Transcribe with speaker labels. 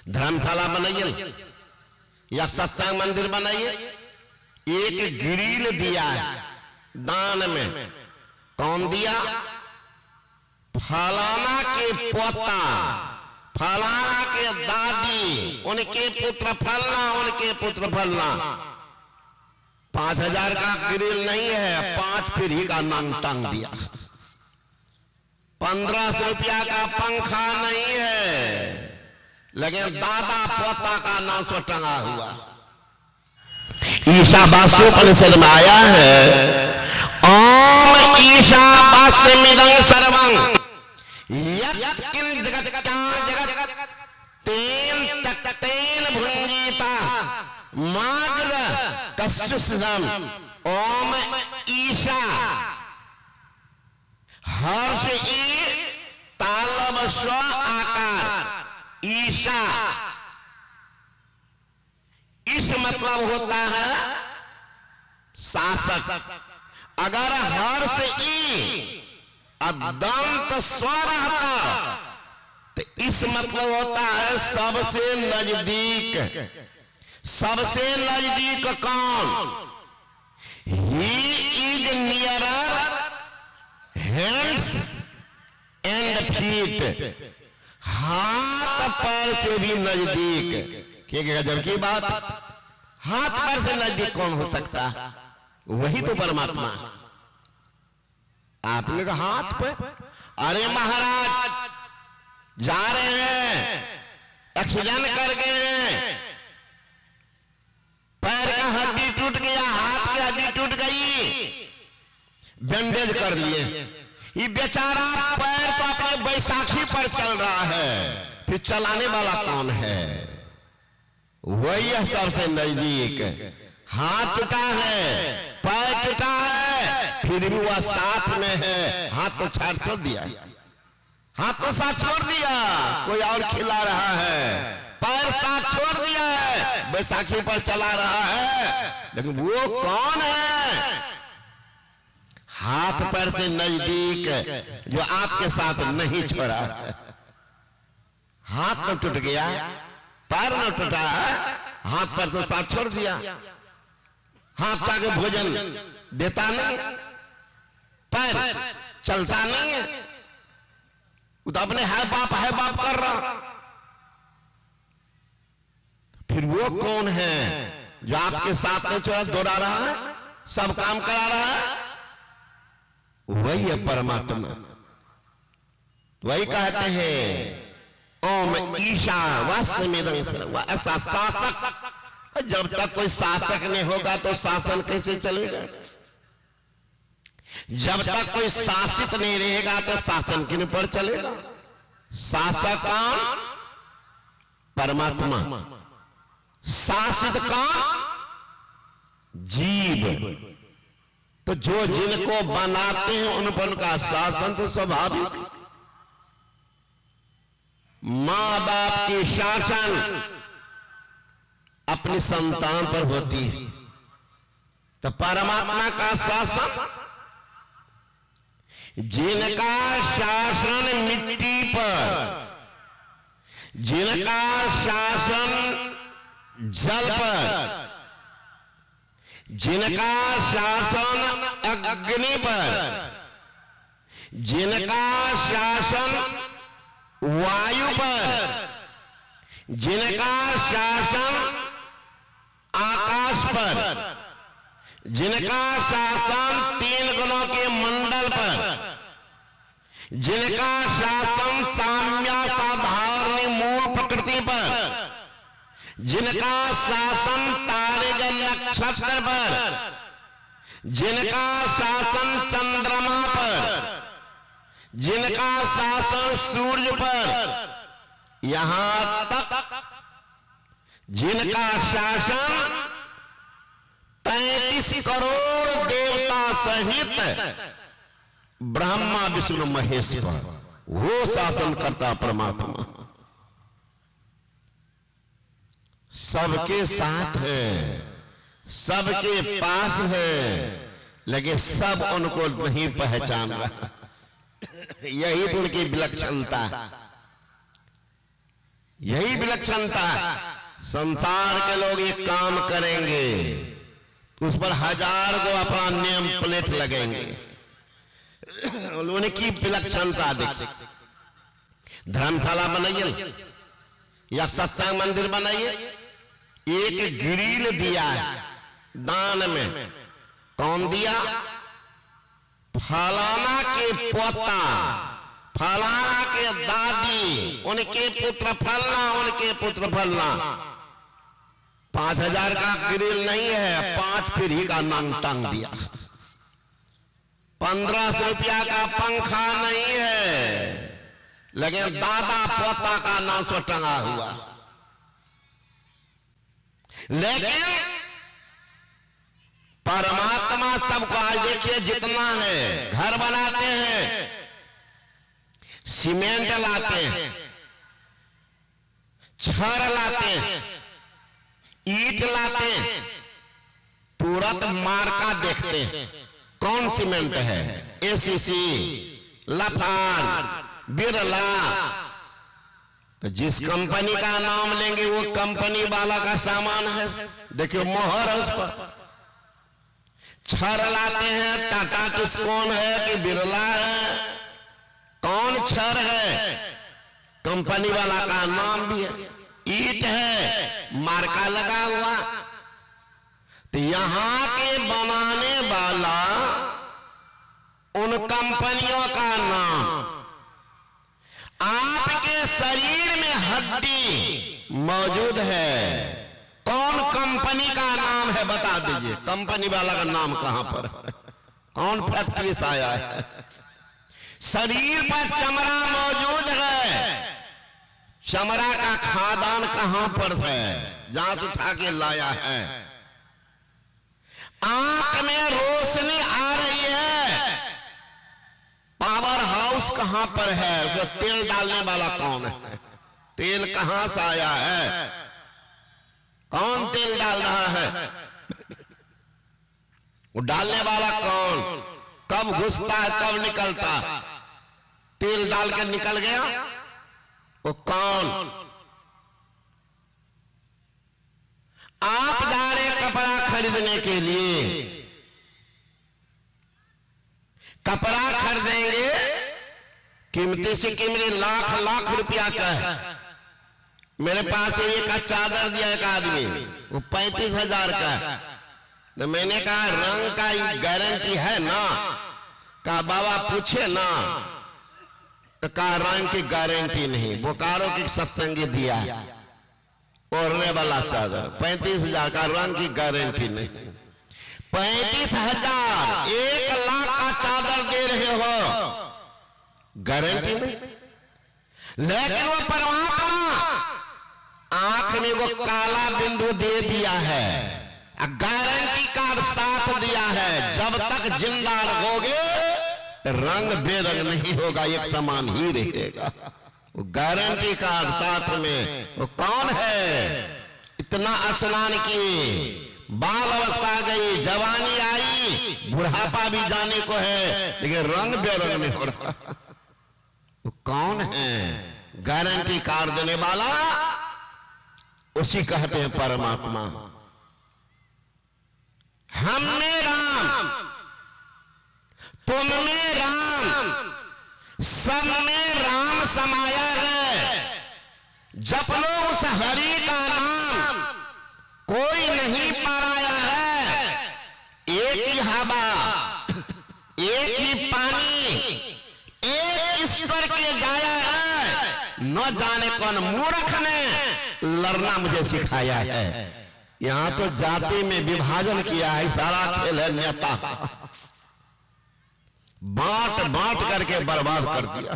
Speaker 1: धर्मशाला बनाइए या सत्संग मंदिर बनाइए, एक ग्रिल दिया है दान में। कौन दिया? फलाना के पोता, फलाना के दादी, उनके पुत्र फलना, उनके पुत्र फलना। 5,000 का ग्रिल नहीं है, 5 पीढ़ी का नाम टांग दिया। 1500 रुपया का पंखा नहीं है, लेकिन दादा पोता का नाम से टंगा हुआ। ईशावास्योपनिषद में आया है, ओम ईशावास्यमिदं सर्वं यत् किंच जगत्यां जगत् तेन तक्तेन भुंजीता माग्र कस्युषम। ओम ईशा, हर्ष ई तालब स्व आकार, ईशा इस मतलब होता है शासक। अगर हर्ष ई दंत स्व रहता तो इस मतलब होता है सबसे नजदीक। सबसे नजदीक कौन? He is nearer hands and feet, हाथ पैर से भी नजदीक। गजब की बात, हाथ पैर से नजदीक कौन हो सकता? वही तो परमात्मा। आपने कहा हाथ पे, अरे महाराज जा रहे हैं, एक्सीडेंट कर गए हैं, पैर का हड्डी टूट गया, हाथ की हड्डी टूट गई, बैंडेज कर लिए। ये बेचारा पैर तो अपने बैसाखी पर चल रहा है, फिर चलाने वाला कौन है? वही है सबसे नजदीक। हाथ टूटा है, पैर टूटा है, फिर भी वह साथ में है। हाथ तो छोड़ दिया, हाथ तो साथ छोड़ दिया, कोई और खिला रहा है। पैर साथ छोड़ दिया है, बैसाखी पर चला रहा है, लेकिन वो कौन है? हाथ पैर से नजदीक, जो आपके साथ नहीं छोड़ा है। हाथ तो टूट गया, पैर न टूटा है, हाथ पैर से साथ छोड़ दिया। हाथ ताकि भोजन देता नहीं, पैर चलता नहीं है, वो तो अपने है बाप कर रहा। फिर वो कौन है जो आपके साथ में चोरा दौड़ा रहा है, सब काम करा रहा है? वही है परमात्मा। वही कहते हैं ओम ईशावास्यमिदं सर्वं। ऐसा शासक, जब तक कोई शासक नहीं होगा तो शासन कैसे चलेगा? जब तक कोई शासित नहीं रहेगा तो शासन किन पर चलेगा? शासक कौन? परमात्मा। शासित कौन? जीव। तो जो जिनको बनाते हैं उन पर उनका शासन तो स्वाभाविक। मां बाप की शासन अपनी संतान पर होती है, तो परमात्मा का शासन, जिनका शासन मिट्टी पर, जिनका शासन जल पर, जिनका शासन अग्नि पर, जिनका शासन वायु पर, जिनका शासन आकाश पर, जिनका शासन 3 गुणों के मंडल पर, जिनका शासन साम्य साधारण मूल प्रकृति पर, जिनका शासन तारे नक्षत्र पर, जिनका शासन चंद्रमा पर, जिनका शासन सूर्य पर, यहां तक जिनका शासन 33 करोड़ देवता सहित ब्रह्मा विष्णु महेश पर, वो शासन करता परमात्मा। सबके साथ है, सबके पास है, लेकिन सब उनको नहीं पहचान रहा। यही तो उनकी विलक्षणता है। यही विलक्षणता। संसार के लोग एक काम करेंगे, उस पर 1000 को अपना नेम प्लेट लगेंगे। उन्होंने की विलक्षणता देखी। धर्मशाला बनाइए या सत्संग मंदिर बनाइए, एक ग्रिल दिया है दान में। कौन दिया? फलाना के पोता, फलाना के दादी, उनके पुत्र फलना, उनके पुत्र फलना। 5000 का ग्रिल नहीं है, 5 पीढ़ी का नाम टांग दिया। 1500 रुपया का पंखा नहीं है, लेकिन दादा पोता का नाम से टंगा हुआ। लेकिन परमात्मा सबको आज देखिए जितना है, घर बनाते हैं, सीमेंट लाते हैं, छड़ लाते हैं, ईंट लाते हैं, तुरंत मार्का देखते हैं कौन सीमेंट है। एसीसी, लफान, बिरला। तो जिस कंपनी का नाम लेंगे वो कंपनी वाला का सामान है। देखियो मोहर है उस पर। छड़ लाते हैं, टाटा टिस्कोन है कि बिरला है, कौन छड़ है? कंपनी वाला का नाम भी है। ईंट है, मार्का लगा हुआ। तो यहां के बनाने वाला उन कंपनियों का नाम, आपके शरीर में हड्डी मौजूद है, कौन कंपनी का नाम है बता दीजिए। कंपनी वाला का नाम कहां पर है? कौन फैक्ट्री से आया है? शरीर पर चमड़ा मौजूद है, चमड़ा का खादान कहां पर है? जांच उठा के लाया है। आंख में रोशनी आ रही है, पावर हाउस कहां पर है? उसमें तेल डालने वाला कौन है? तेल कहां से आया है? कौन तेल डाल रहा है? वो डालने वाला कौन? कब घुसता है, कब निकलता? तेल डाल के निकल गया, वो कौन? आप जा रहे कपड़ा खरीदने के लिए, कपड़ा खरीदेंगे, कीमती से कीमती लाख लाख रुपया का है। मेरे पास एक चादर दिया एक आदमी, वो 35,000 का है। तो मैंने कहा रंग का गारंटी है ना? कहा बाबा पूछे ना। तो कहा रंग की गारंटी नहीं, बोकारो की सत्संगी दिया है ओढ़ने वाला चादर 35,000 का, रंग की गारंटी नहीं। 35,000, 1 लाख का चादर दे रहे हो, गारंटी नहीं। लेकिन वो परमात्मा आंख में वो काला बिंदु दे दिया है, गारंटी कार्ड साथ दिया है। जब तक जिंदा रहोगे रंग बेरंग नहीं होगा, एक समान ही रहेगा। वो गारंटी कार्ड साथ में। वो कौन है? इतना स्नान किए, बाल अवस्था गई, जवानी आई, बुढ़ापा भी जाने को है, लेकिन रंग बेरंग नहीं हो रहा। वो कौन है? गारंटी कार्ड देने वाला, उसी कहते हैं परमात्मा। हम में राम, तुम में राम, सब में राम समाया है। जप लो उस हरि का नाम, कोई नहीं पराया है। एक ही हवा, एक ही पानी, एक ईश्वर के गाया है। न जाने कौन मूर्ख ने लड़ना मुझे सिखाया है। यहां तो जाति में विभाजन किया है, सारा खेल है नेता, बांट बांट करके बर्बाद कर दिया।